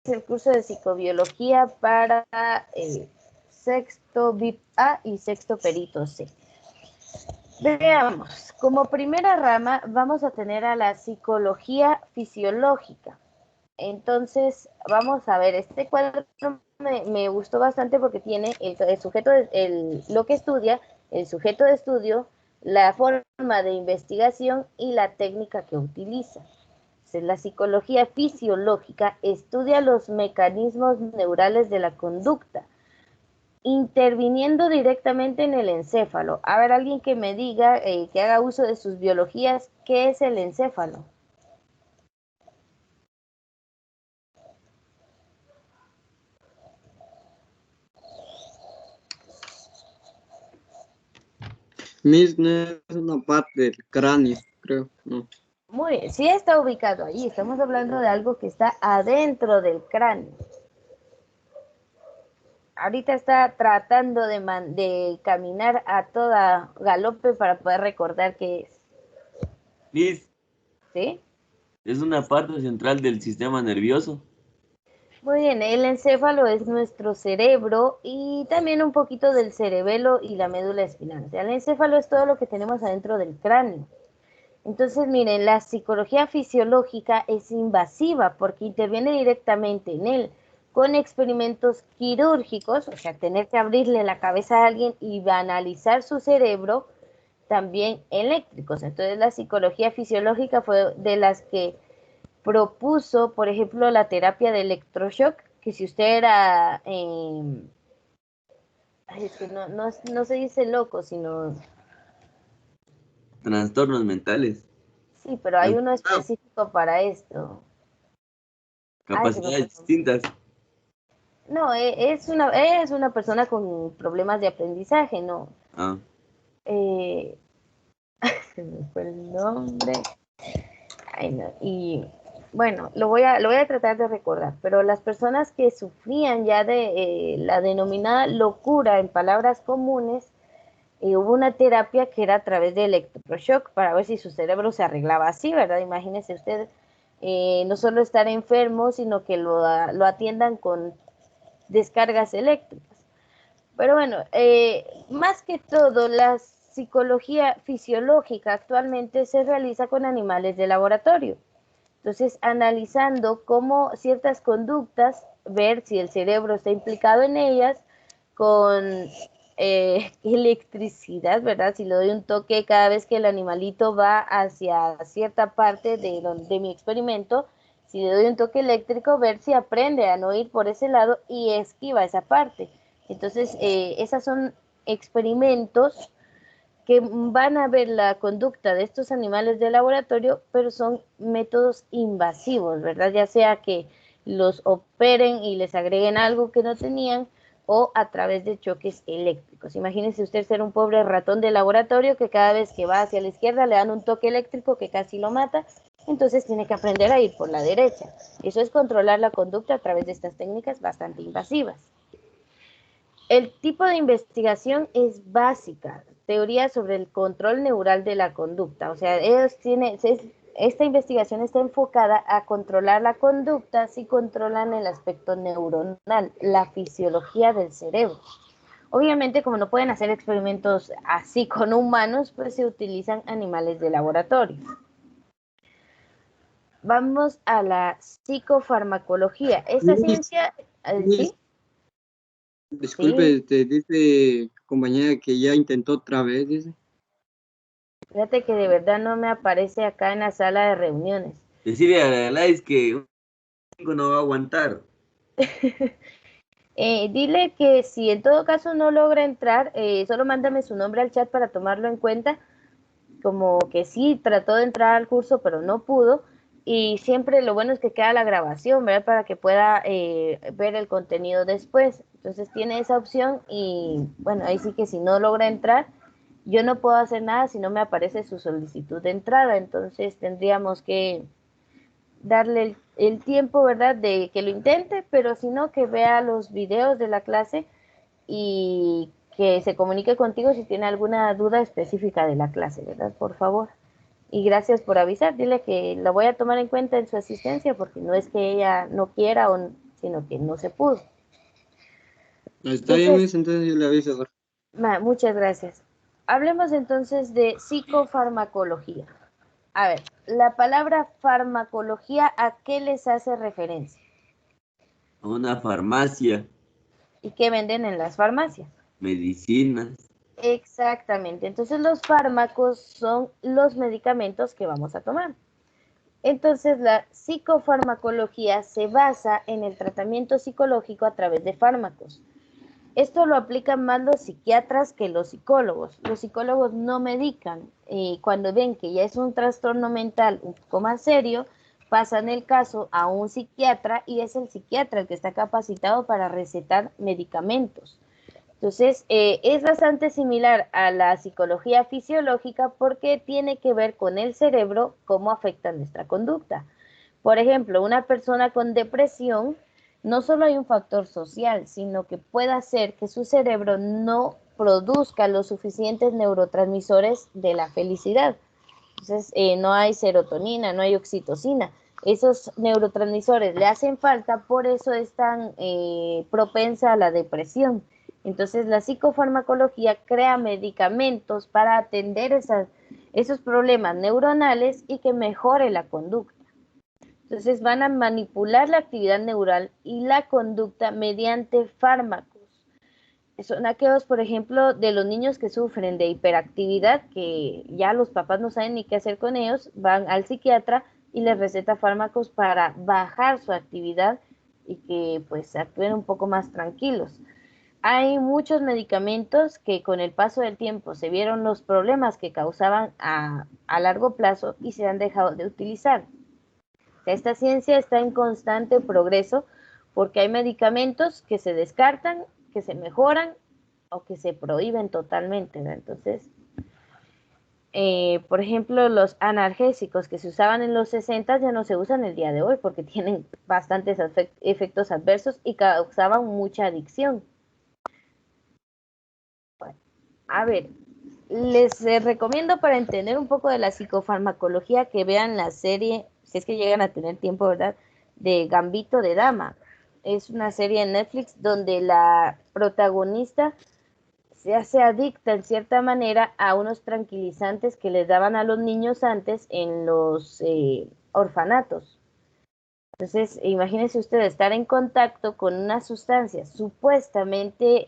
el curso de psicobiología para sexto VIP A y sexto perito C. Veamos, como primera rama vamos a tener a la psicología fisiológica. Entonces, vamos a ver, este cuadro me gustó bastante porque tiene el sujeto, lo que estudia, el sujeto de estudio, la forma de investigación y la técnica que utiliza. Entonces, la psicología fisiológica estudia los mecanismos neurales de la conducta, interviniendo directamente en el encéfalo. A ver, alguien que me diga, que haga uso de sus biologías, ¿qué es el encéfalo? Miss no es una parte del cráneo, creo, no. Muy bien, sí está ubicado ahí, estamos hablando de algo que está adentro del cráneo. Ahorita está tratando de caminar a toda galope para poder recordar qué es. Miss, ¿Sí? es una parte central del sistema nervioso. Muy bien, el encéfalo es nuestro cerebro y también un poquito del cerebelo y la médula espinal. O sea, el encéfalo es todo lo que tenemos adentro del cráneo. Entonces, miren, la psicología fisiológica es invasiva porque interviene directamente en él con experimentos quirúrgicos, o sea, tener que abrirle la cabeza a alguien y analizar su cerebro, también eléctricos. Entonces, la psicología fisiológica fue de las que propuso, por ejemplo, la terapia de electroshock, que si usted era, es que no se dice loco, sino, Trastornos mentales. sí, pero hay uno Ah, específico para esto. Ay, se me fue. capacidades distintas. No, es una persona con problemas de aprendizaje, ¿no? Ah, Eh, se me fue el nombre. Ay, no. Y bueno, lo voy a tratar de recordar, pero las personas que sufrían ya de la denominada locura en palabras comunes, hubo una terapia que era a través de electroshock para ver si su cerebro se arreglaba así, ¿verdad? Imagínese usted, no solo estar enfermo, sino que lo atiendan con descargas eléctricas. Pero bueno, más que todo, la psicología fisiológica actualmente se realiza con animales de laboratorio. Entonces, analizando cómo ciertas conductas, ver si el cerebro está implicado en ellas, con electricidad, ¿verdad? Si le doy un toque cada vez que el animalito va hacia cierta parte de mi experimento, si le doy un toque eléctrico, ver si aprende a no ir por ese lado y esquiva esa parte. Entonces, esas son experimentos que van a ver la conducta de estos animales de laboratorio, pero son métodos invasivos, ¿verdad? Ya sea que los operen y les agreguen algo que no tenían o a través de choques eléctricos. Imagínese usted ser un pobre ratón de laboratorio que cada vez que va hacia la izquierda le dan un toque eléctrico que casi lo mata, entonces tiene que aprender a ir por la derecha. Eso es controlar la conducta a través de estas técnicas bastante invasivas. El tipo de investigación es básica, teoría sobre el control neural de la conducta. O sea, esta investigación está enfocada a controlar la conducta si controlan el aspecto neuronal, la fisiología del cerebro. Obviamente, como no pueden hacer experimentos así con humanos, pues se utilizan animales de laboratorio. Vamos a la psicofarmacología. Esta Miss, ciencia, Miss, ¿sí? Sí, disculpe, te dice compañera que ya intentó otra vez, dice. fíjate que de verdad no me aparece acá en la sala de reuniones. decirle a la Lice que un chico no va a aguantar. Dile que si en todo caso no logra entrar, solo mándame su nombre al chat para tomarlo en cuenta, como que sí trató de entrar al curso pero no pudo, y siempre lo bueno es que queda la grabación, ¿verdad? Para que pueda ver el contenido después. Entonces tiene esa opción y bueno, ahí sí que si no logra entrar, yo no puedo hacer nada si no me aparece su solicitud de entrada, entonces tendríamos que darle el tiempo, ¿verdad?, de que lo intente, pero si no, que vea los videos de la clase y que se comunique contigo si tiene alguna duda específica de la clase, ¿verdad? Por favor. Y gracias por avisar. Dile que la voy a tomar en cuenta en su asistencia porque no es que ella no quiera o sino que no se pudo. Está bien, Entonces, Miss, entonces yo le aviso ahora. muchas gracias. Hablemos entonces de psicofarmacología. A ver, la palabra farmacología, ¿a qué les hace referencia? A una farmacia, ¿Y qué venden en las farmacias? medicinas. Exactamente. Entonces los fármacos son los medicamentos que vamos a tomar. Entonces la psicofarmacología se basa en el tratamiento psicológico a través de fármacos. Esto lo aplican más los psiquiatras que los psicólogos. Los psicólogos no medican. Cuando ven que ya es un trastorno mental un poco más serio, pasan el caso a un psiquiatra y es el psiquiatra el que está capacitado para recetar medicamentos. Entonces, es bastante similar a la psicología fisiológica porque tiene que ver con el cerebro, cómo afecta nuestra conducta. Por ejemplo, una persona con depresión, no solo hay un factor social, sino que puede hacer que su cerebro no produzca los suficientes neurotransmisores de la felicidad. Entonces, no hay serotonina, no hay oxitocina. Esos neurotransmisores le hacen falta, por eso es tan propensa a la depresión. Entonces, la psicofarmacología crea medicamentos para atender esos problemas neuronales y que mejore la conducta. Entonces, van a manipular la actividad neural y la conducta mediante fármacos. Son aquellos, por ejemplo, de los niños que sufren de hiperactividad, que ya los papás no saben ni qué hacer con ellos, van al psiquiatra y les receta fármacos para bajar su actividad y que pues actúen un poco más tranquilos. Hay muchos medicamentos que con el paso del tiempo se vieron los problemas que causaban a largo plazo y se han dejado de utilizar. Esta ciencia está en constante progreso porque hay medicamentos que se descartan, que se mejoran o que se prohíben totalmente, ¿no? Entonces, por ejemplo, los analgésicos que se usaban en los 60 ya no se usan el día de hoy porque tienen bastantes efectos adversos y causaban mucha adicción. Bueno, a ver, les recomiendo para entender un poco de la psicofarmacología que vean la serie, si es que llegan a tener tiempo, ¿verdad? De Gambito de Dama. Es una serie en Netflix donde la protagonista se hace adicta en cierta manera a unos tranquilizantes que les daban a los niños antes en los orfanatos. Entonces, imagínense ustedes estar en contacto con una sustancia supuestamente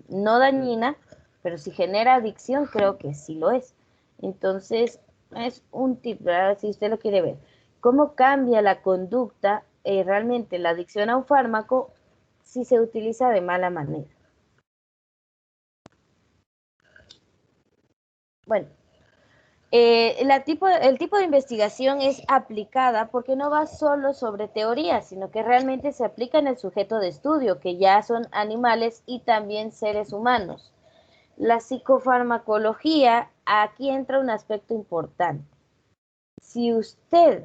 no dañina, pero si genera adicción, creo que sí lo es. Entonces, es un tip, ¿verdad? Si usted lo quiere ver. ¿Cómo cambia la conducta realmente la adicción a un fármaco si se utiliza de mala manera? Bueno, el tipo de investigación es aplicada porque no va solo sobre teoría, sino que realmente se aplica en el sujeto de estudio, que ya son animales y también seres humanos. La psicofarmacología, aquí entra un aspecto importante. Si usted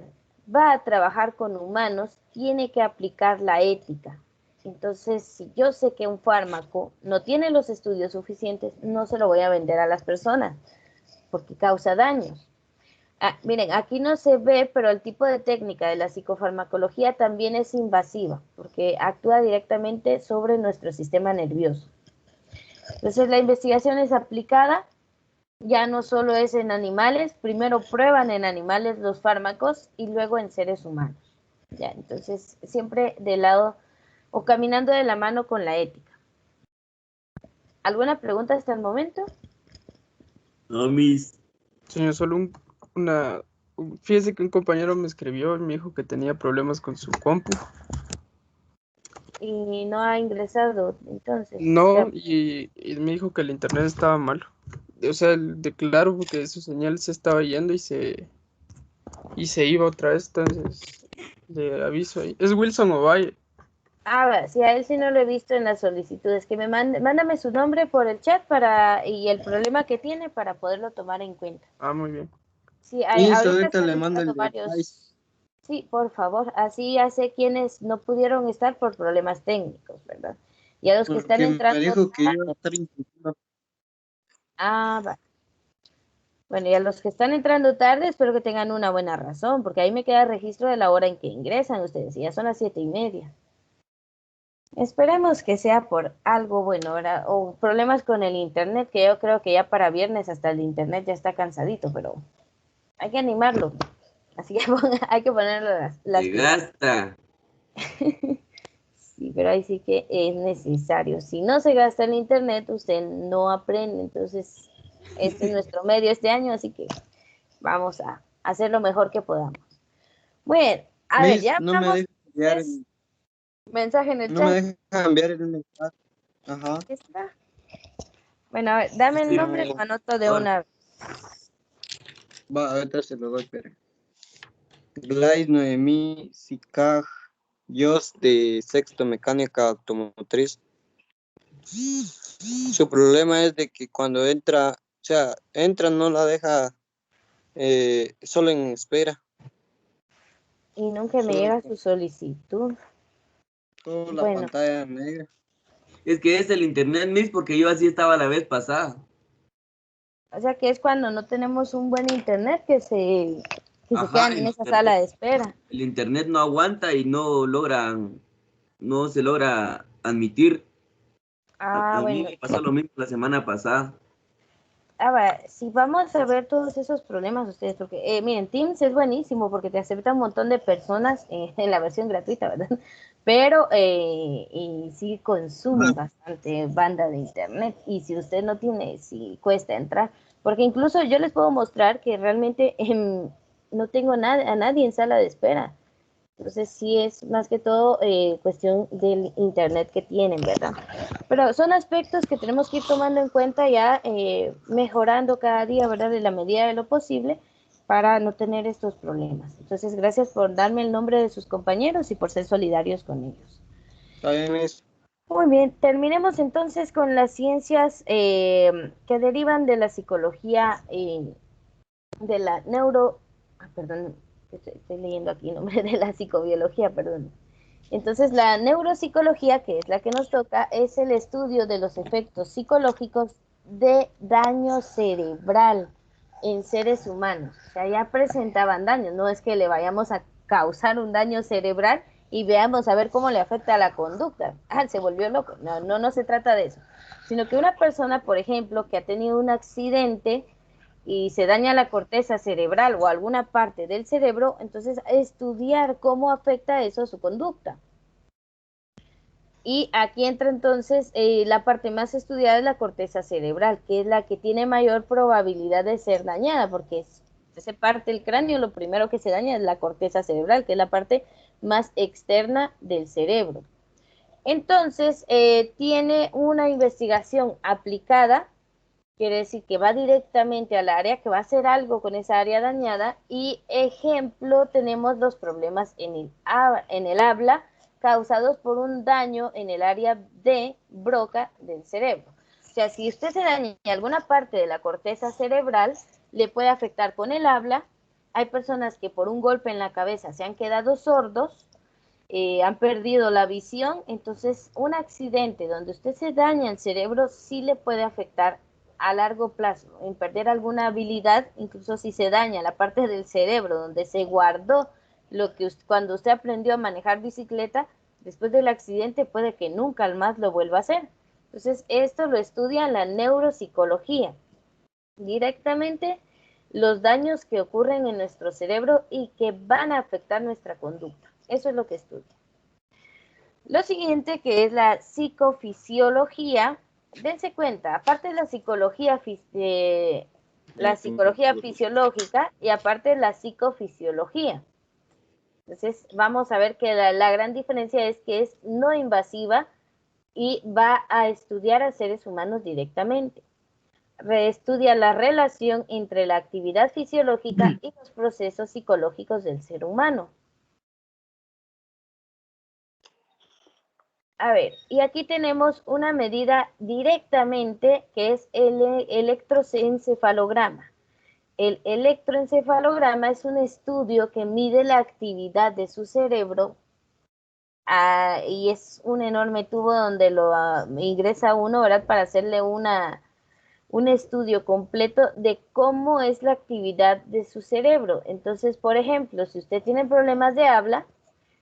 va a trabajar con humanos, tiene que aplicar la ética. Entonces, si yo sé que un fármaco no tiene los estudios suficientes, no se lo voy a vender a las personas porque causa daños. Miren, aquí no se ve, pero el tipo de técnica de la psicofarmacología también es invasiva, porque actúa directamente sobre nuestro sistema nervioso. Entonces, la investigación es aplicada, ya no solo es en animales, primero prueban en animales los fármacos y luego en seres humanos. Ya, entonces, siempre de lado o caminando de la mano con la ética. ¿Alguna pregunta hasta el momento? No, mis. Señor, solo una... Fíjese que un compañero me escribió y me dijo que tenía problemas con su compu. Y no ha ingresado, entonces. No, y me dijo que el internet estaba malo. O sea, declaró que su señal se estaba yendo y se iba otra vez, entonces le aviso ahí. Es Wilson Ovalle. Si a él sí no lo he visto en las solicitudes, que mándame su nombre por el chat y el problema que tiene para poderlo tomar en cuenta. Ah, muy bien. Sí, Listo, ahorita ahorita están le mando entrando el detalle. varios. Sí, por favor, así ya sé quienes no pudieron estar por problemas técnicos, ¿verdad? Y a los que están Porque me entrando dijo que iba a tarde. estar intentando. Va. Bueno, y a los que están entrando tarde, espero que tengan una buena razón, porque ahí me queda registro de la hora en que ingresan ustedes, y ya son las 7:30. Esperemos que sea por algo bueno, ¿verdad? O problemas con el internet, que yo creo que ya para viernes hasta el internet ya está cansadito, pero hay que animarlo. Así que hay que ponerle las Se pilas. gasta. Sí, pero ahí sí que es necesario. Si no se gasta el internet, usted no aprende. Entonces, este es nuestro medio este año, así que vamos a hacer lo mejor que podamos. Bueno, a ver, Miss, ya no me vamos. deja enviar Entonces, mensaje en el no me chat. deja enviar el mensaje. Ajá. Aquí está. Bueno, a ver, dame el Sí, nombre, lo No, anoto de ahora. una vez. va, ahorita se lo doy, espere. Glais Noemí Sicaj, Jos de Sexto Mecánica Automotriz. Su problema es de que cuando entra, o sea, entra no la deja solo en espera. Y nunca me Solo llega su solicitud. toda la Bueno, pantalla negra. Es que es el internet, Miss, porque yo así estaba la vez pasada. o sea que es cuando no tenemos un buen internet que se Ajá, quedan en esa sala de espera. el internet no aguanta y no se logra admitir. Ah, A mí bueno. me pasó lo mismo la semana pasada. Ahora, si vamos a ver todos esos problemas ustedes, porque miren, Teams es buenísimo porque te acepta un montón de personas en la versión gratuita, ¿verdad? Pero y sí consume bastante banda de internet y si usted no tiene, sí cuesta entrar, porque incluso yo les puedo mostrar que realmente no tengo a nadie en sala de espera. Entonces sí es más que todo cuestión del internet que tienen, ¿verdad? Pero son aspectos que tenemos que ir tomando en cuenta ya, mejorando cada día, ¿verdad? En la medida de lo posible para no tener estos problemas. Entonces, gracias por darme el nombre de sus compañeros y por ser solidarios con ellos. Está bien, Miss. Muy bien, terminemos entonces con las ciencias que derivan de la psicología, de la perdón, estoy leyendo aquí el nombre de la psicobiología, perdón. Entonces, la neuropsicología, que es la que nos toca, es el estudio de los efectos psicológicos de daño cerebral en seres humanos. O sea, ya presentaban daños, no es que le vayamos a causar un daño cerebral y veamos a ver cómo le afecta a la conducta. Ah, se volvió loco. No, no, no se trata de eso. Sino que una persona, por ejemplo, que ha tenido un accidente y se daña la corteza cerebral o alguna parte del cerebro, entonces estudiar cómo afecta eso a su conducta. Y aquí entra entonces la parte más estudiada es la corteza cerebral, que es la que tiene mayor probabilidad de ser dañada, porque esa parte del cráneo, lo primero que se daña es la corteza cerebral, que es la parte más externa del cerebro. Entonces, tiene una investigación aplicada, quiere decir que va directamente al área, que va a hacer algo con esa área dañada. Y ejemplo, tenemos los problemas en el habla causados por un daño en el área de Broca del cerebro. O sea, si usted se daña alguna parte de la corteza cerebral, le puede afectar con el habla. Hay personas que por un golpe en la cabeza se han quedado sordos, han perdido la visión. Entonces, un accidente donde usted se daña el cerebro sí le puede afectar a largo plazo, en perder alguna habilidad, incluso si se daña la parte del cerebro donde se guardó lo que cuando usted aprendió a manejar bicicleta, después del accidente puede que nunca más lo vuelva a hacer. Entonces, esto lo estudia la neuropsicología, directamente los daños que ocurren en nuestro cerebro y que van a afectar nuestra conducta. Eso es lo que estudia. Lo siguiente, que es la psicofisiología, dense cuenta, aparte de la psicología fisiológica y aparte de la psicofisiología. Entonces, vamos a ver que la gran diferencia es que es no invasiva y va a estudiar a seres humanos directamente. Reestudia la relación entre la actividad fisiológica y los procesos psicológicos del ser humano. A ver, y aquí tenemos una medida directamente que es el electroencefalograma. El electroencefalograma es un estudio que mide la actividad de su cerebro, y es un enorme tubo donde lo ingresa uno, ¿verdad? Para hacerle un estudio completo de cómo es la actividad de su cerebro. Entonces, por ejemplo, si usted tiene problemas de habla,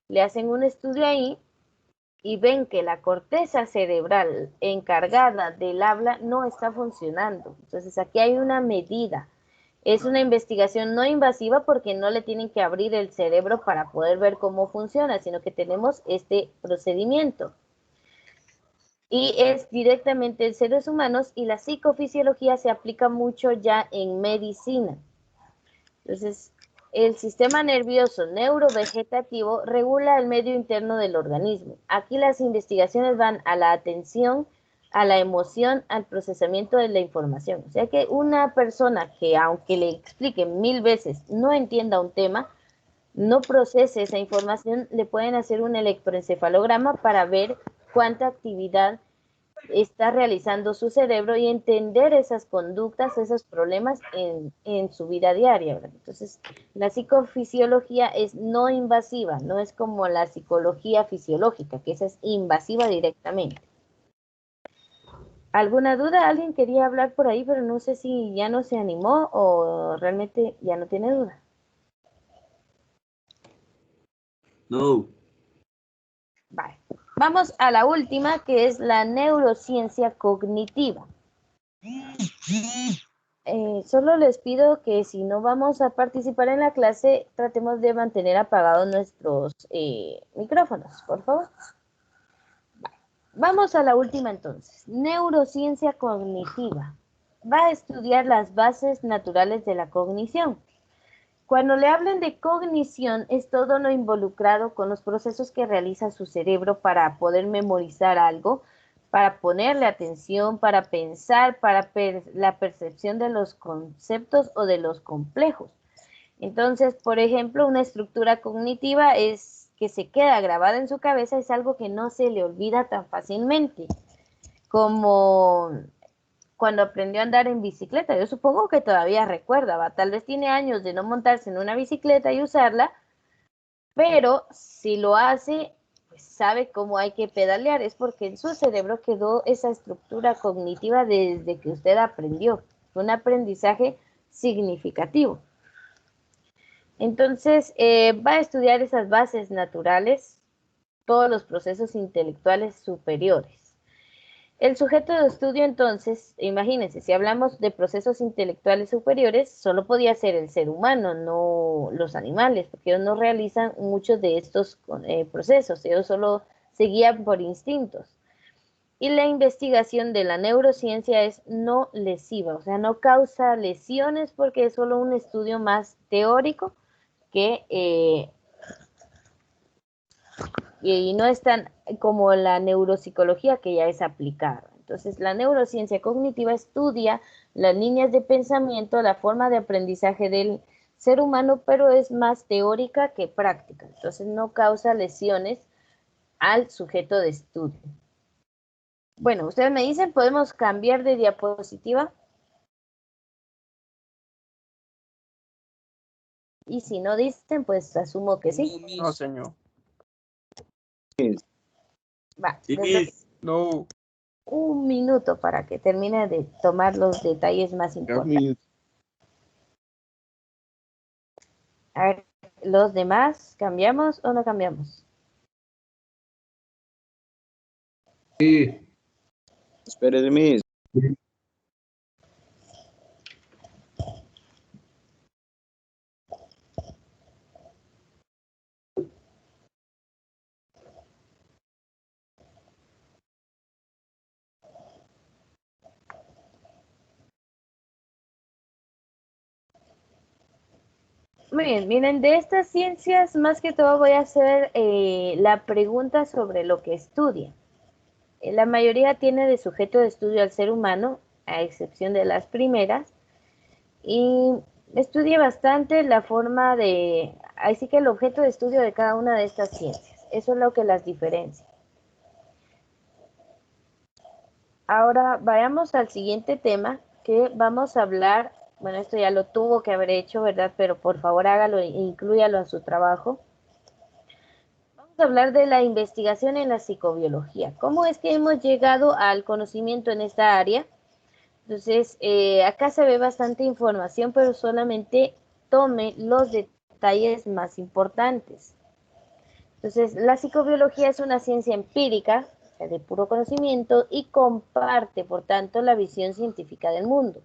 le hacen un estudio ahí y ven que la corteza cerebral encargada del habla no está funcionando. Entonces aquí hay una medida. Es una investigación no invasiva porque no le tienen que abrir el cerebro para poder ver cómo funciona, sino que tenemos este procedimiento. Y es directamente en seres humanos y la psicofisiología se aplica mucho ya en medicina. Entonces, el sistema nervioso neurovegetativo regula el medio interno del organismo. Aquí las investigaciones van a la atención, a la emoción, al procesamiento de la información. O sea que una persona que, aunque le expliquen 1000 veces, no entienda un tema, no procese esa información, le pueden hacer un electroencefalograma para ver cuánta actividad está realizando su cerebro y entender esas conductas, esos problemas en su vida diaria, ¿verdad? Entonces, la psicofisiología es no invasiva, no es como la psicología fisiológica, que esa es invasiva directamente. ¿Alguna duda? Alguien quería hablar por ahí, pero no sé si ya no se animó o realmente ya no tiene duda. No. Vale. Vamos a la última, que es la neurociencia cognitiva. Solo les pido que si no vamos a participar en la clase, tratemos de mantener apagados nuestros micrófonos, por favor. Vale. Vamos a la última entonces. Neurociencia cognitiva. Va a estudiar las bases naturales de la cognición. Cuando le hablen de cognición, es todo lo involucrado con los procesos que realiza su cerebro para poder memorizar algo, para ponerle atención, para pensar, para la percepción de los conceptos o de los complejos. Entonces, por ejemplo, una estructura cognitiva es que se queda grabada en su cabeza, es algo que no se le olvida tan fácilmente, como cuando aprendió a andar en bicicleta. Yo supongo que todavía recuerda, ¿va? Tal vez tiene años de no montarse en una bicicleta y usarla, pero si lo hace, pues sabe cómo hay que pedalear. Es porque en su cerebro quedó esa estructura cognitiva desde que usted aprendió. Fue un aprendizaje significativo. Entonces, va a estudiar esas bases naturales, todos los procesos intelectuales superiores. El sujeto de estudio, entonces, imagínense, si hablamos de procesos intelectuales superiores, solo podía ser el ser humano, no los animales, porque ellos no realizan muchos de estos procesos, ellos solo se guían por instintos. Y la investigación de la neurociencia es no lesiva, o sea, no causa lesiones porque es solo un estudio más teórico que y no es tan como la neuropsicología, que ya es aplicada. Entonces, la neurociencia cognitiva estudia las líneas de pensamiento, la forma de aprendizaje del ser humano, pero es más teórica que práctica. Entonces, no causa lesiones al sujeto de estudio. Bueno, ustedes me dicen, ¿podemos cambiar de diapositiva? Y si no dicen, pues asumo que sí. No, señor. Va, Sí, les doy No. un minuto para que termine de tomar los detalles más importantes. A ver, los demás, ¿cambiamos o no cambiamos? Espere de mí. Muy bien, miren, de estas ciencias más que todo voy a hacer la pregunta sobre lo que estudia. La mayoría tiene de sujeto de estudio al ser humano, a excepción de las primeras, y estudia bastante la forma de, así que el objeto de estudio de cada una de estas ciencias. Eso es lo que las diferencia. Ahora vayamos al siguiente tema, que vamos a hablar, bueno, esto ya lo tuvo que haber hecho, ¿verdad? Pero por favor hágalo e inclúyalo a su trabajo. Vamos a hablar de la investigación en la psicobiología. ¿Cómo es que hemos llegado al conocimiento en esta área? Entonces, acá se ve bastante información, pero solamente tome los detalles más importantes. Entonces, la psicobiología es una ciencia empírica, o sea, de puro conocimiento, y comparte, por tanto, la visión científica del mundo.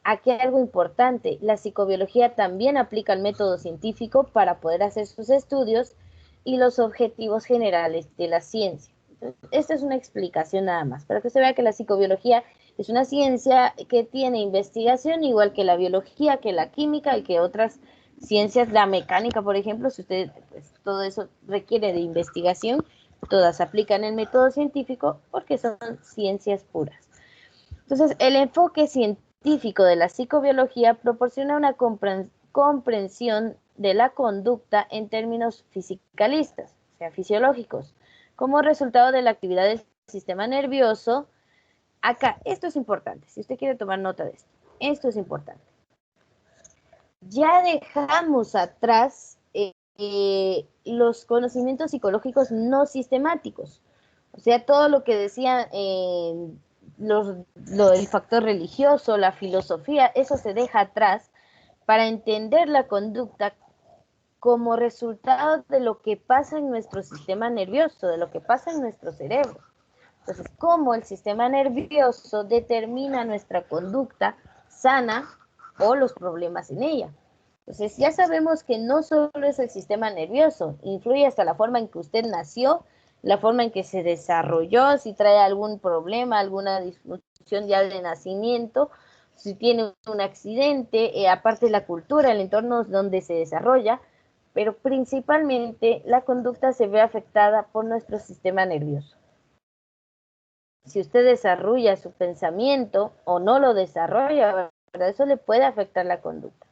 Aquí hay algo importante, la psicobiología también aplica el método científico para poder hacer sus estudios y los objetivos generales de la ciencia. Entonces, esta es una explicación nada más, para que usted vea que la psicobiología es una ciencia que tiene investigación igual que la biología, que la química y que otras ciencias, la mecánica, por ejemplo, si usted, pues, todo eso requiere de investigación, todas aplican el método científico porque son ciencias puras. Entonces, el enfoque científico de la psicobiología proporciona una comprensión de la conducta en términos fisicalistas, o sea, fisiológicos, como resultado de la actividad del sistema nervioso. Acá, esto es importante, si usted quiere tomar nota de esto es importante. Ya dejamos atrás los conocimientos psicológicos no sistemáticos, o sea, todo lo que decía el factor religioso, la filosofía, eso se deja atrás para entender la conducta como resultado de lo que pasa en nuestro sistema nervioso, de lo que pasa en nuestro cerebro. Entonces, cómo el sistema nervioso determina nuestra conducta sana o los problemas en ella. Entonces, ya sabemos que no solo es el sistema nervioso, influye hasta la forma en que usted nació, la forma en que se desarrolló, si trae algún problema, alguna disfunción ya de nacimiento, si tiene un accidente, aparte de la cultura, el entorno donde se desarrolla, pero principalmente la conducta se ve afectada por nuestro sistema nervioso. Si usted desarrolla su pensamiento o no lo desarrolla, ¿verdad? Eso le puede afectar la conducta.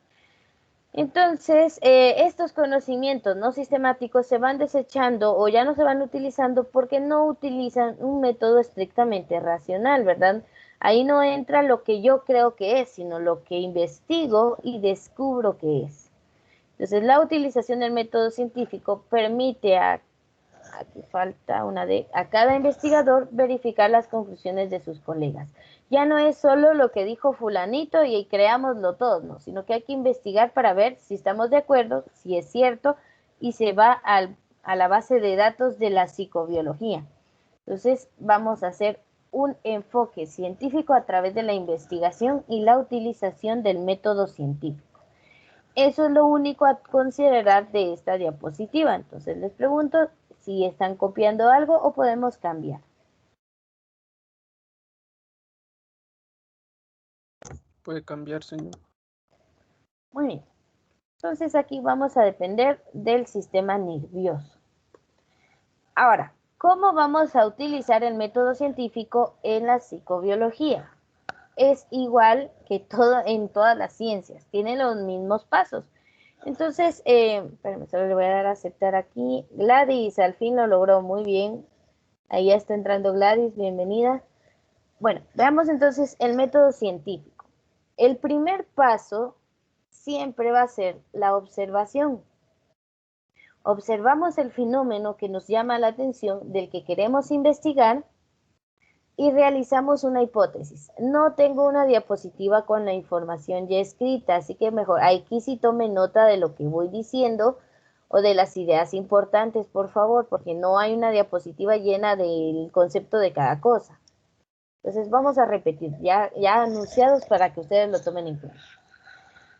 Entonces, estos conocimientos no sistemáticos se van desechando o ya no se van utilizando porque no utilizan un método estrictamente racional, ¿verdad? Ahí no entra lo que yo creo que es, sino lo que investigo y descubro que es. Entonces, la utilización del método científico permite aquí falta una D, a cada investigador verificar las conclusiones de sus colegas. Ya no es solo lo que dijo fulanito y creámoslo todos, no, sino que hay que investigar para ver si estamos de acuerdo, si es cierto, y se va a la base de datos de la psicobiología. Entonces vamos a hacer un enfoque científico a través de la investigación y la utilización del método científico. Eso es lo único a considerar de esta diapositiva. Entonces les pregunto si están copiando algo o podemos cambiar. Puede cambiar, señor. Muy bien. Entonces aquí vamos a depender del sistema nervioso. Ahora, ¿cómo vamos a utilizar el método científico en la psicobiología? Es igual que en todas las ciencias, tiene los mismos pasos. Entonces, espérame, solo le voy a dar a aceptar aquí. Gladys, al fin lo logró, muy bien. Ahí ya está entrando Gladys, bienvenida. Bueno, veamos entonces el método científico. El primer paso siempre va a ser la observación. Observamos el fenómeno que nos llama la atención, del que queremos investigar, y realizamos una hipótesis. No tengo una diapositiva con la información ya escrita, así que mejor aquí sí tome nota de lo que voy diciendo o de las ideas importantes, por favor, porque no hay una diapositiva llena del concepto de cada cosa. Entonces vamos a repetir, ya anunciados para que ustedes lo tomen en cuenta.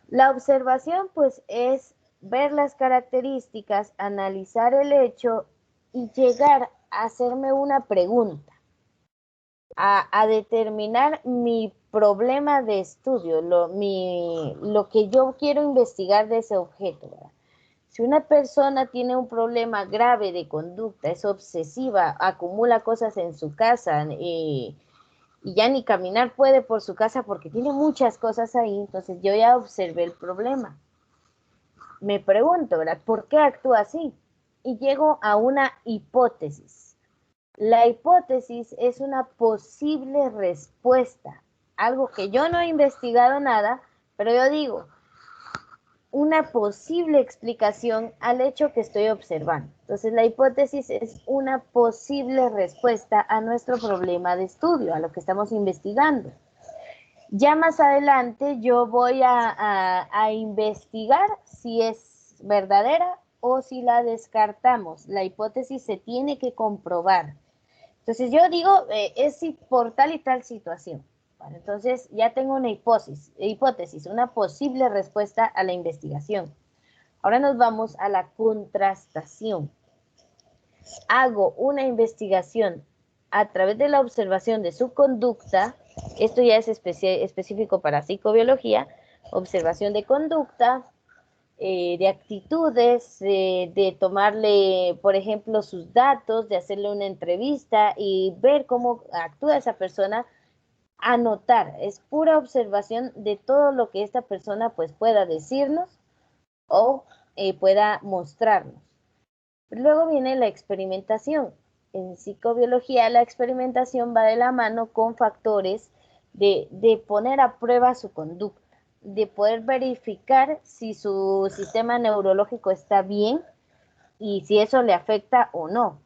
La observación, pues, es ver las características, analizar el hecho y llegar a hacerme una pregunta. A determinar mi problema de estudio, lo que yo quiero investigar de ese objeto, ¿verdad? Si una persona tiene un problema grave de conducta, es obsesiva, acumula cosas en su casa y ya ni caminar puede por su casa porque tiene muchas cosas ahí, entonces yo ya observé el problema. Me pregunto, ¿verdad? ¿Por qué actúa así? Y llego a una hipótesis. La hipótesis es una posible respuesta, algo que yo no he investigado nada, pero yo digo, una posible explicación al hecho que estoy observando. Entonces, la hipótesis es una posible respuesta a nuestro problema de estudio, a lo que estamos investigando. Ya más adelante yo voy a investigar si es verdadera o si la descartamos. La hipótesis se tiene que comprobar. Entonces yo digo, es por tal y tal situación. Bueno, entonces ya tengo una hipótesis, una posible respuesta a la investigación. Ahora nos vamos a la contrastación. Hago una investigación a través de la observación de su conducta. Esto ya es específico para psicobiología. Observación de conducta, de actitudes, de tomarle, por ejemplo, sus datos, de hacerle una entrevista y ver cómo actúa esa persona, anotar. Es pura observación de todo lo que esta persona pues pueda decirnos o pueda mostrarnos. Luego viene la experimentación. En psicobiología la experimentación va de la mano con factores de poner a prueba su conducta, de poder verificar si su sistema neurológico está bien y si eso le afecta o no.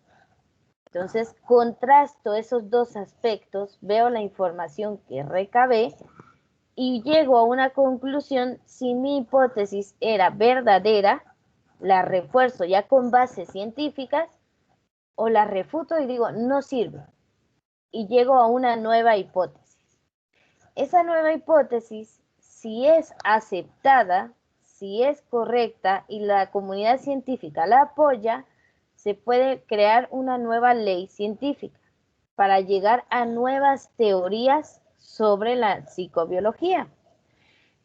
Entonces, contrasto esos dos aspectos, veo la información que recabé y llego a una conclusión si mi hipótesis era verdadera, la refuerzo ya con bases científicas o la refuto y digo no sirve y llego a una nueva hipótesis. Esa nueva hipótesis, si es aceptada, si es correcta y la comunidad científica la apoya, se puede crear una nueva ley científica para llegar a nuevas teorías sobre la psicobiología.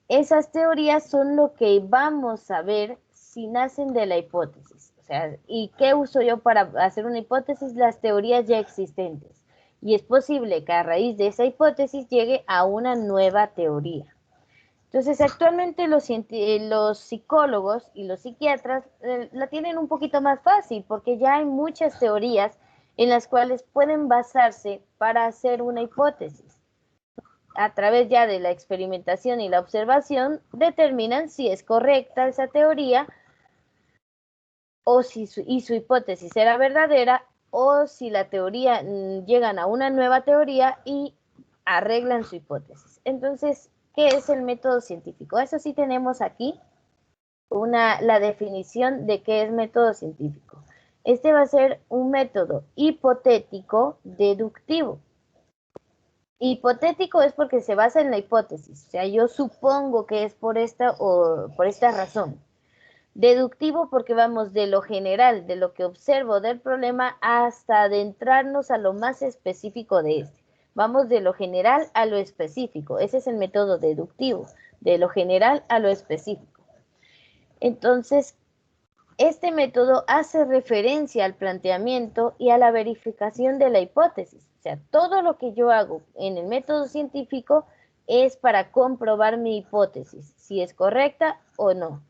Esas teorías son lo que vamos a ver si nacen de la hipótesis. O sea, ¿y qué uso yo para hacer una hipótesis? Las teorías ya existentes. Y es posible que a raíz de esa hipótesis llegue a una nueva teoría. Entonces, actualmente los psicólogos y los psiquiatras la tienen un poquito más fácil porque ya hay muchas teorías en las cuales pueden basarse para hacer una hipótesis. A través ya de la experimentación y la observación, determinan si es correcta esa teoría o si su hipótesis era verdadera o si la teoría llegan a una nueva teoría y arreglan su hipótesis. Entonces, ¿qué es el método científico? Eso sí tenemos aquí la definición de qué es método científico. Este va a ser un método hipotético deductivo. Hipotético es porque se basa en la hipótesis, o sea, yo supongo que es por esta o por esta razón. Deductivo porque vamos de lo general, de lo que observo del problema, hasta adentrarnos a lo más específico de este. Vamos de lo general a lo específico. Ese es el método deductivo, de lo general a lo específico. Entonces, este método hace referencia al planteamiento y a la verificación de la hipótesis. O sea, todo lo que yo hago en el método científico es para comprobar mi hipótesis, si es correcta o no.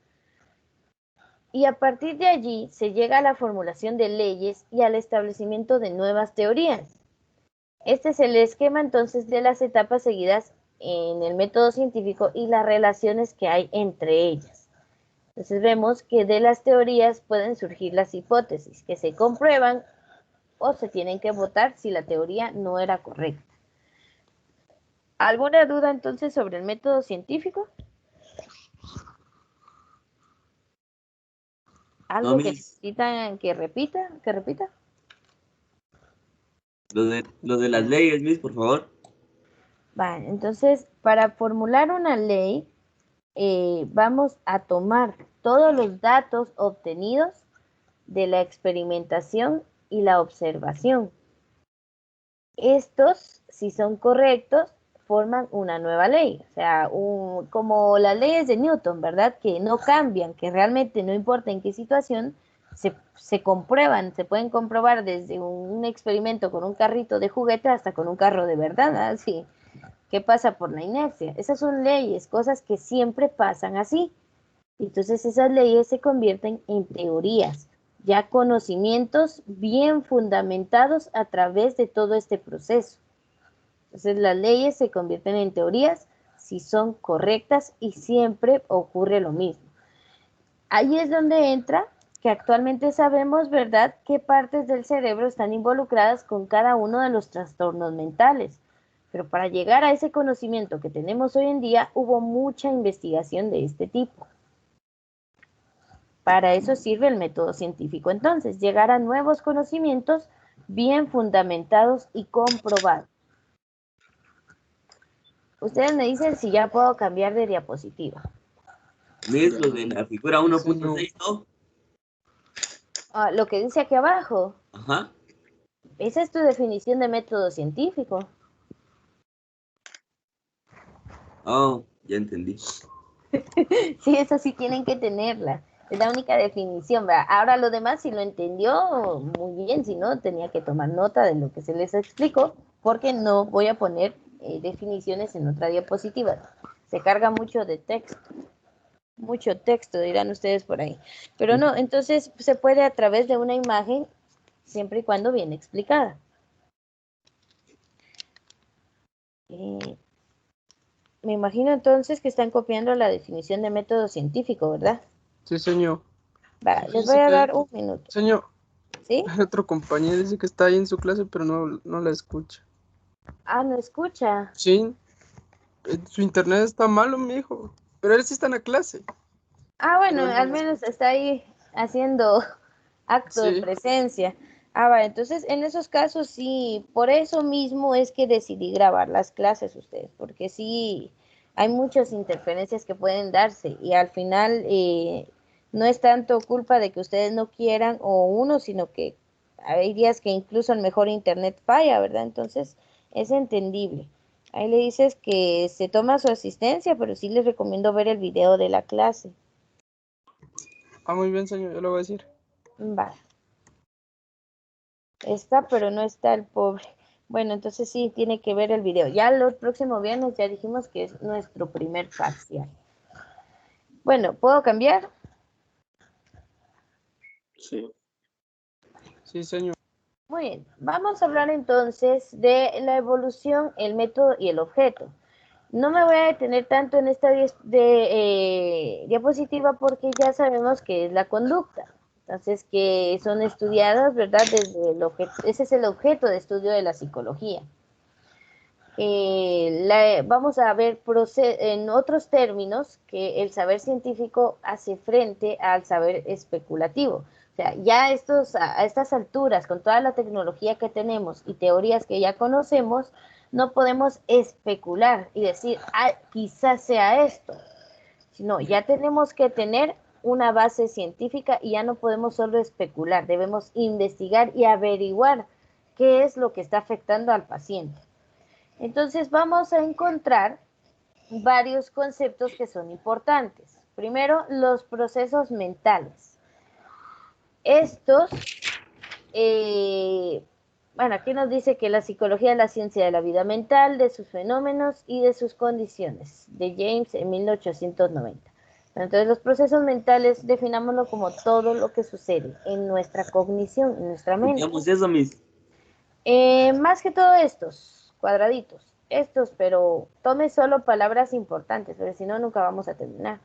Y a partir de allí se llega a la formulación de leyes y al establecimiento de nuevas teorías. Este es el esquema entonces de las etapas seguidas en el método científico y las relaciones que hay entre ellas. Entonces vemos que de las teorías pueden surgir las hipótesis que se comprueban o se tienen que votar si la teoría no era correcta. ¿Alguna duda entonces sobre el método científico? ¿Algo No, que Miss, necesitan que repita? lo de las leyes, Miss, por favor. Vale, entonces para formular una ley vamos a tomar todos los datos obtenidos de la experimentación y la observación. Estos, si son correctos, forman una nueva ley, o sea, como las leyes de Newton, ¿verdad? Que no cambian, que realmente no importa en qué situación, se comprueban, se pueden comprobar desde un experimento con un carrito de juguete hasta con un carro de verdad, así. ¿Qué pasa por la inercia? Esas son leyes, cosas que siempre pasan así. Entonces esas leyes se convierten en teorías, ya conocimientos bien fundamentados a través de todo este proceso. Entonces las leyes se convierten en teorías si son correctas y siempre ocurre lo mismo. Ahí es donde entra que actualmente sabemos, ¿verdad?, qué partes del cerebro están involucradas con cada uno de los trastornos mentales. Pero para llegar a ese conocimiento que tenemos hoy en día, hubo mucha investigación de este tipo. Para eso sirve el método científico. Entonces, llegar a nuevos conocimientos bien fundamentados y comprobados. Ustedes me dicen si ya puedo cambiar de diapositiva. ¿Ves lo de la figura Sí, 1.6, no? Ah, lo que dice aquí abajo, Ajá. esa es tu definición de método científico. Oh, ya entendí. Sí, eso sí tienen que tenerla. Es la única definición, ¿verdad? Ahora lo demás, si lo entendió, muy bien. Si no, tenía que tomar nota de lo que se les explicó, porque no voy a poner definiciones en otra diapositiva. Se carga mucho texto, dirán ustedes por ahí. Pero no, entonces se puede a través de una imagen, siempre y cuando bien explicada. Me imagino entonces que están copiando la definición de método científico, ¿verdad? Sí, señor. Va, les Fíjese voy a que dar un minuto, señor, ¿sí? hay otro compañero dice que está ahí en su clase, pero no la escucha. Ah, no escucha. Sí, su internet está malo, mi hijo. Pero él sí está en la clase. Ah, bueno, Pero él no al la menos escucha. está ahí haciendo acto de Sí. presencia. Ah, va, entonces en esos casos sí, por eso mismo es que decidí grabar las clases ustedes, porque sí hay muchas interferencias que pueden darse y al final no es tanto culpa de que ustedes no quieran o uno, sino que hay días que incluso el mejor internet falla, ¿verdad? Entonces es entendible. Ahí le dices que se toma su asistencia, pero sí les recomiendo ver el video de la clase. Ah, muy bien, señor, yo lo voy a decir. Va. Está, pero no está el pobre. Bueno, entonces sí, tiene que ver el video. Ya el próximo viernes ya dijimos que es nuestro primer parcial. Bueno, ¿puedo cambiar? Sí. Sí, señor. Muy bien. Vamos a hablar entonces de la evolución, el método y el objeto. No me voy a detener tanto en esta diapositiva porque ya sabemos que es la conducta. Entonces, que son estudiadas, ¿verdad? Desde el objeto, ese es el objeto de estudio de la psicología. Vamos a ver en otros términos que el saber científico hace frente al saber especulativo. O sea, ya a estas alturas, con toda la tecnología que tenemos y teorías que ya conocemos, no podemos especular y decir, ah, quizás sea esto, sino ya tenemos que tener una base científica y ya no podemos solo especular, debemos investigar y averiguar qué es lo que está afectando al paciente. Entonces vamos a encontrar varios conceptos que son importantes. Primero, los procesos mentales. Estos, bueno, aquí nos dice que la psicología es la ciencia de la vida mental, de sus fenómenos y de sus condiciones, de James en 1890. Entonces, los procesos mentales, definámoslo como todo lo que sucede en nuestra cognición, en nuestra mente. Escuchamos eso, mis. Más que todo estos, cuadraditos, estos, pero tome solo palabras importantes, porque si no, nunca vamos a terminar.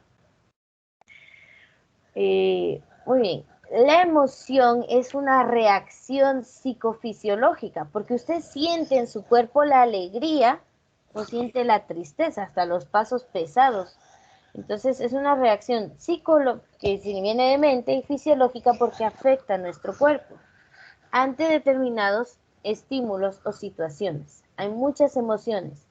Muy bien. La emoción es una reacción psicofisiológica, porque usted siente en su cuerpo la alegría o siente la tristeza, hasta los pasos pesados. Entonces es una reacción que si viene de mente y fisiológica porque afecta a nuestro cuerpo ante determinados estímulos o situaciones. Hay muchas emociones.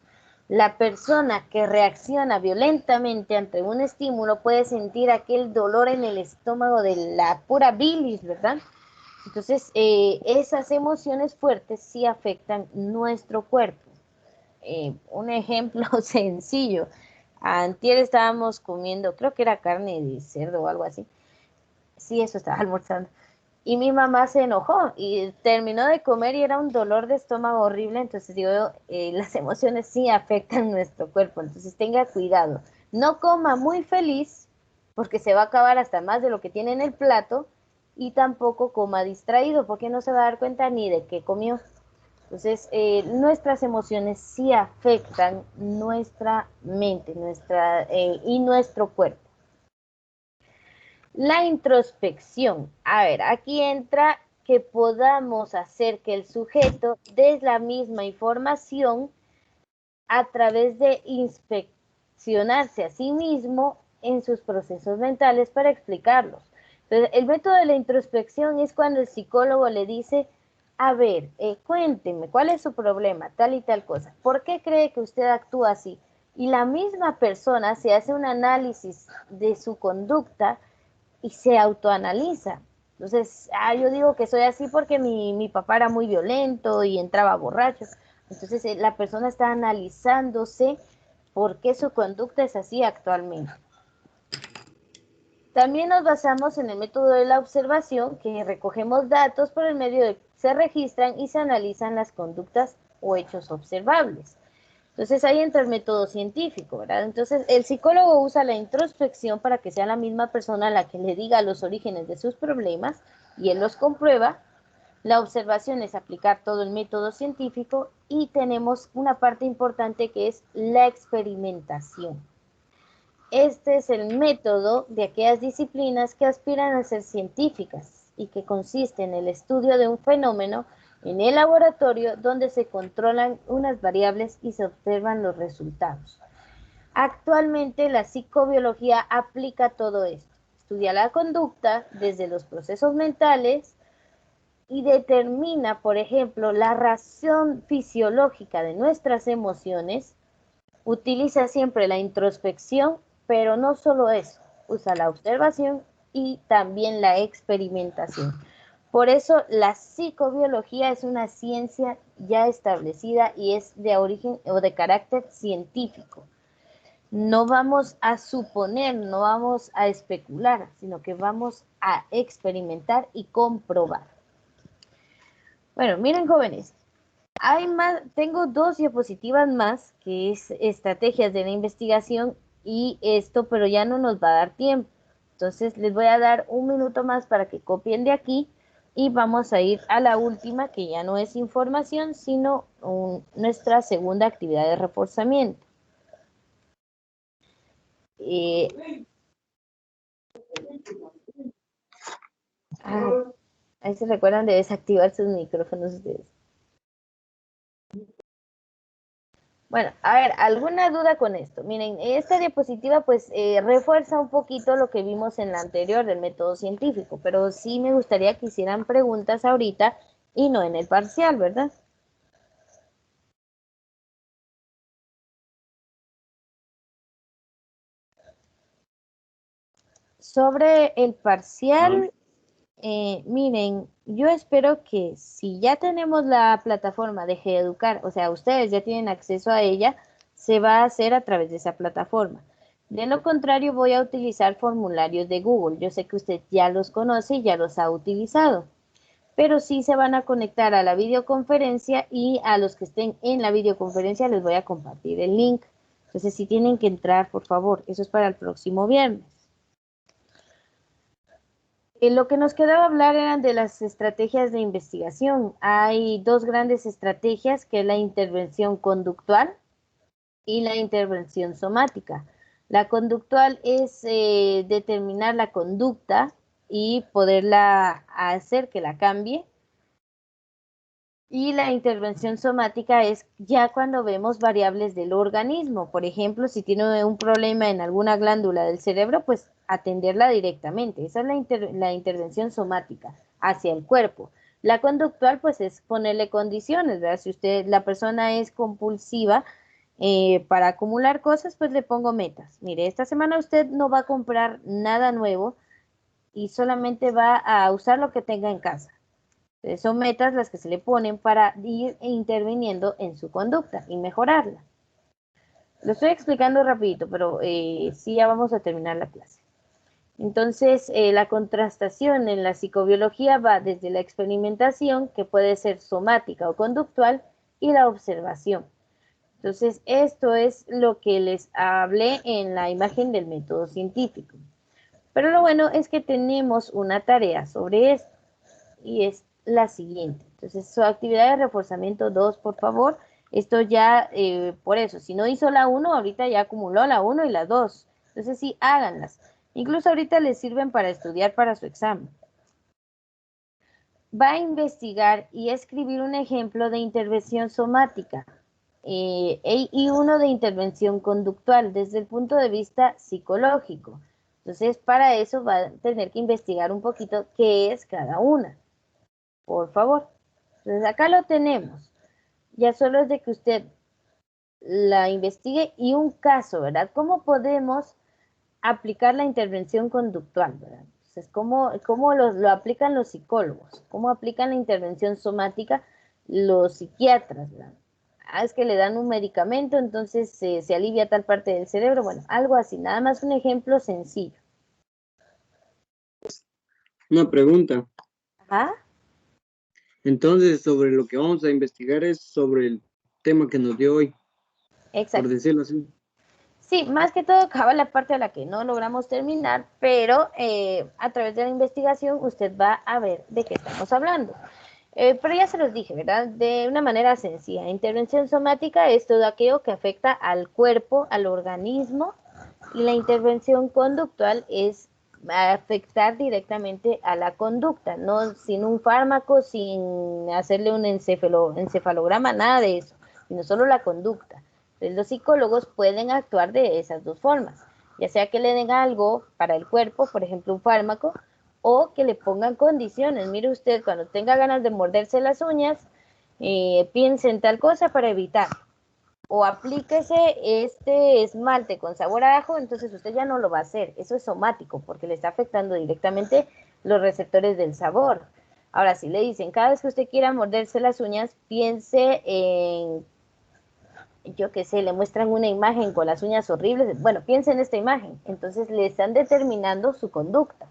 La persona que reacciona violentamente ante un estímulo puede sentir aquel dolor en el estómago de la pura bilis, ¿verdad? Entonces, esas emociones fuertes sí afectan nuestro cuerpo. Un ejemplo sencillo. Antier estábamos comiendo, creo que era carne de cerdo o algo así. Sí, eso estaba almorzando. Y mi mamá se enojó y terminó de comer y era un dolor de estómago horrible. Entonces digo, las emociones sí afectan nuestro cuerpo. Entonces tenga cuidado. No coma muy feliz porque se va a acabar hasta más de lo que tiene en el plato. Y tampoco coma distraído porque no se va a dar cuenta ni de qué comió. Entonces, nuestras emociones sí afectan nuestra mente y nuestro cuerpo. La introspección. A ver, aquí entra que podamos hacer que el sujeto dé la misma información a través de inspeccionarse a sí mismo en sus procesos mentales para explicarlos. Entonces, el método de la introspección es cuando el psicólogo le dice, a ver, cuénteme, ¿cuál es su problema? Tal y tal cosa. ¿Por qué cree que usted actúa así? Y la misma persona se hace un análisis de su conducta y se autoanaliza. Entonces, yo digo que soy así porque mi papá era muy violento y entraba borracho. Entonces, la persona está analizándose por qué su conducta es así actualmente. También nos basamos en el método de la observación, que recogemos datos por el medio de que se registran y se analizan las conductas o hechos observables. Entonces ahí entra el método científico, ¿verdad? Entonces el psicólogo usa la introspección para que sea la misma persona la que le diga los orígenes de sus problemas y él los comprueba. La observación es aplicar todo el método científico y tenemos una parte importante que es la experimentación. Este es el método de aquellas disciplinas que aspiran a ser científicas y que consiste en el estudio de un fenómeno en el laboratorio donde se controlan unas variables y se observan los resultados. Actualmente la psicobiología aplica todo esto. Estudia la conducta desde los procesos mentales y determina, por ejemplo, la razón fisiológica de nuestras emociones. Utiliza siempre la introspección, pero no solo eso, usa la observación y también la experimentación. Por eso la psicobiología es una ciencia ya establecida y es de origen o de carácter científico. No vamos a suponer, no vamos a especular, sino que vamos a experimentar y comprobar. Bueno, miren jóvenes, tengo 2 diapositivas más, que es estrategias de la investigación y esto, pero ya no nos va a dar tiempo. Entonces les voy a dar 1 minuto más para que copien de aquí y vamos a ir a la última, que ya no es información, sino nuestra segunda actividad de reforzamiento. Ahí se recuerdan de desactivar sus micrófonos ustedes. Bueno, a ver, ¿alguna duda con esto? Miren, esta diapositiva pues refuerza un poquito lo que vimos en la anterior del método científico, pero sí me gustaría que hicieran preguntas ahorita y no en el parcial, ¿verdad? Sobre el parcial, miren, yo espero que si ya tenemos la plataforma de GEDUCAR, o sea, ustedes ya tienen acceso a ella, se va a hacer a través de esa plataforma. De lo contrario, voy a utilizar formularios de Google. Yo sé que usted ya los conoce y ya los ha utilizado, pero sí se van a conectar a la videoconferencia y a los que estén en la videoconferencia les voy a compartir el link. Entonces, si tienen que entrar, por favor, eso es para el próximo viernes. Lo que nos quedaba hablar eran de las estrategias de investigación. Hay 2 grandes estrategias, que es la intervención conductual y la intervención somática. La conductual es determinar la conducta y poderla hacer que la cambie. Y la intervención somática es ya cuando vemos variables del organismo. Por ejemplo, si tiene un problema en alguna glándula del cerebro, pues atenderla directamente. Esa es la intervención somática hacia el cuerpo. La conductual, pues es ponerle condiciones, ¿verdad? Si la persona es compulsiva para acumular cosas, pues le pongo metas. Mire, esta semana usted no va a comprar nada nuevo y solamente va a usar lo que tenga en casa. Son metas las que se le ponen para ir interviniendo en su conducta y mejorarla. Lo estoy explicando rapidito, pero sí ya vamos a terminar la clase. Entonces, la contrastación en la psicobiología va desde la experimentación, que puede ser somática o conductual, y la observación. Entonces, esto es lo que les hablé en la imagen del método científico. Pero lo bueno es que tenemos una tarea sobre esto, y es la siguiente. Entonces, su actividad de reforzamiento 2, por favor. Esto ya, por eso, si no hizo la 1, ahorita ya acumuló la 1 y la 2. Entonces, sí, háganlas. Incluso ahorita les sirven para estudiar para su examen. Va a investigar y escribir un ejemplo de intervención somática y uno de intervención conductual desde el punto de vista psicológico. Entonces, para eso va a tener que investigar un poquito qué es cada una, por favor. Entonces, acá lo tenemos. Ya solo es de que usted la investigue y un caso, ¿verdad? ¿Cómo podemos aplicar la intervención conductual, ¿verdad? Entonces, ¿cómo lo aplican los psicólogos? ¿Cómo aplican la intervención somática los psiquiatras, ¿verdad? Ah, es que le dan un medicamento, entonces se alivia tal parte del cerebro. Bueno, algo así, nada más un ejemplo sencillo. Una pregunta. Ajá, Entonces, sobre lo que vamos a investigar es sobre el tema que nos dio hoy, por exacto. decirlo así. Sí, más que todo acaba la parte a la que no logramos terminar, pero a través de la investigación usted va a ver de qué estamos hablando. Pero ya se los dije, ¿verdad? De una manera sencilla. Intervención somática es todo aquello que afecta al cuerpo, al organismo, y la intervención conductual es afectar directamente a la conducta, no sin un fármaco, sin hacerle un encefalograma, nada de eso, sino solo la conducta. Entonces, los psicólogos pueden actuar de esas dos formas, ya sea que le den algo para el cuerpo, por ejemplo, un fármaco, o que le pongan condiciones. Mire usted, cuando tenga ganas de morderse las uñas, piense en tal cosa para evitar. O aplíquese este esmalte con sabor a ajo, entonces usted ya no lo va a hacer. Eso es somático, porque le está afectando directamente los receptores del sabor. Ahora, si le dicen, cada vez que usted quiera morderse las uñas, piense en, yo qué sé, le muestran una imagen con las uñas horribles, bueno, piense en esta imagen. Entonces le están determinando su conducta.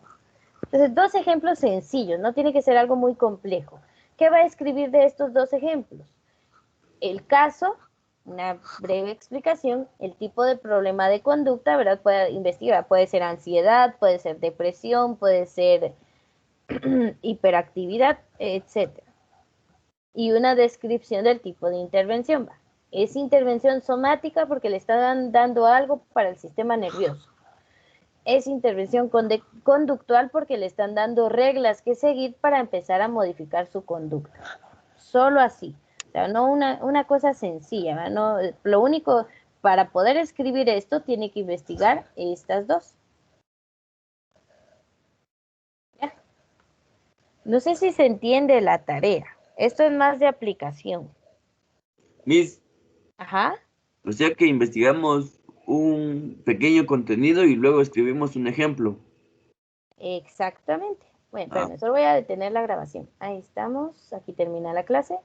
Entonces, dos ejemplos sencillos, no tiene que ser algo muy complejo. ¿Qué va a escribir de estos dos ejemplos? El caso, una breve explicación, el tipo de problema de conducta, ¿verdad? Puede investigar, puede ser ansiedad, puede ser depresión, puede ser hiperactividad, etc. Y una descripción del tipo de intervención. ¿Va? Es intervención somática porque le están dando algo para el sistema nervioso. Es intervención conductual porque le están dando reglas que seguir para empezar a modificar su conducta. Solo así. O sea, no una cosa sencilla. ¿verdad? No, lo único, para poder escribir esto, tiene que investigar estas dos. ¿Ya? No sé si se entiende la tarea. Esto es más de aplicación. Miss, Ajá. o sea que investigamos un pequeño contenido y luego escribimos un ejemplo. Exactamente. Bueno, Ah, espérame, solo voy a detener la grabación. Ahí estamos. Aquí termina la clase.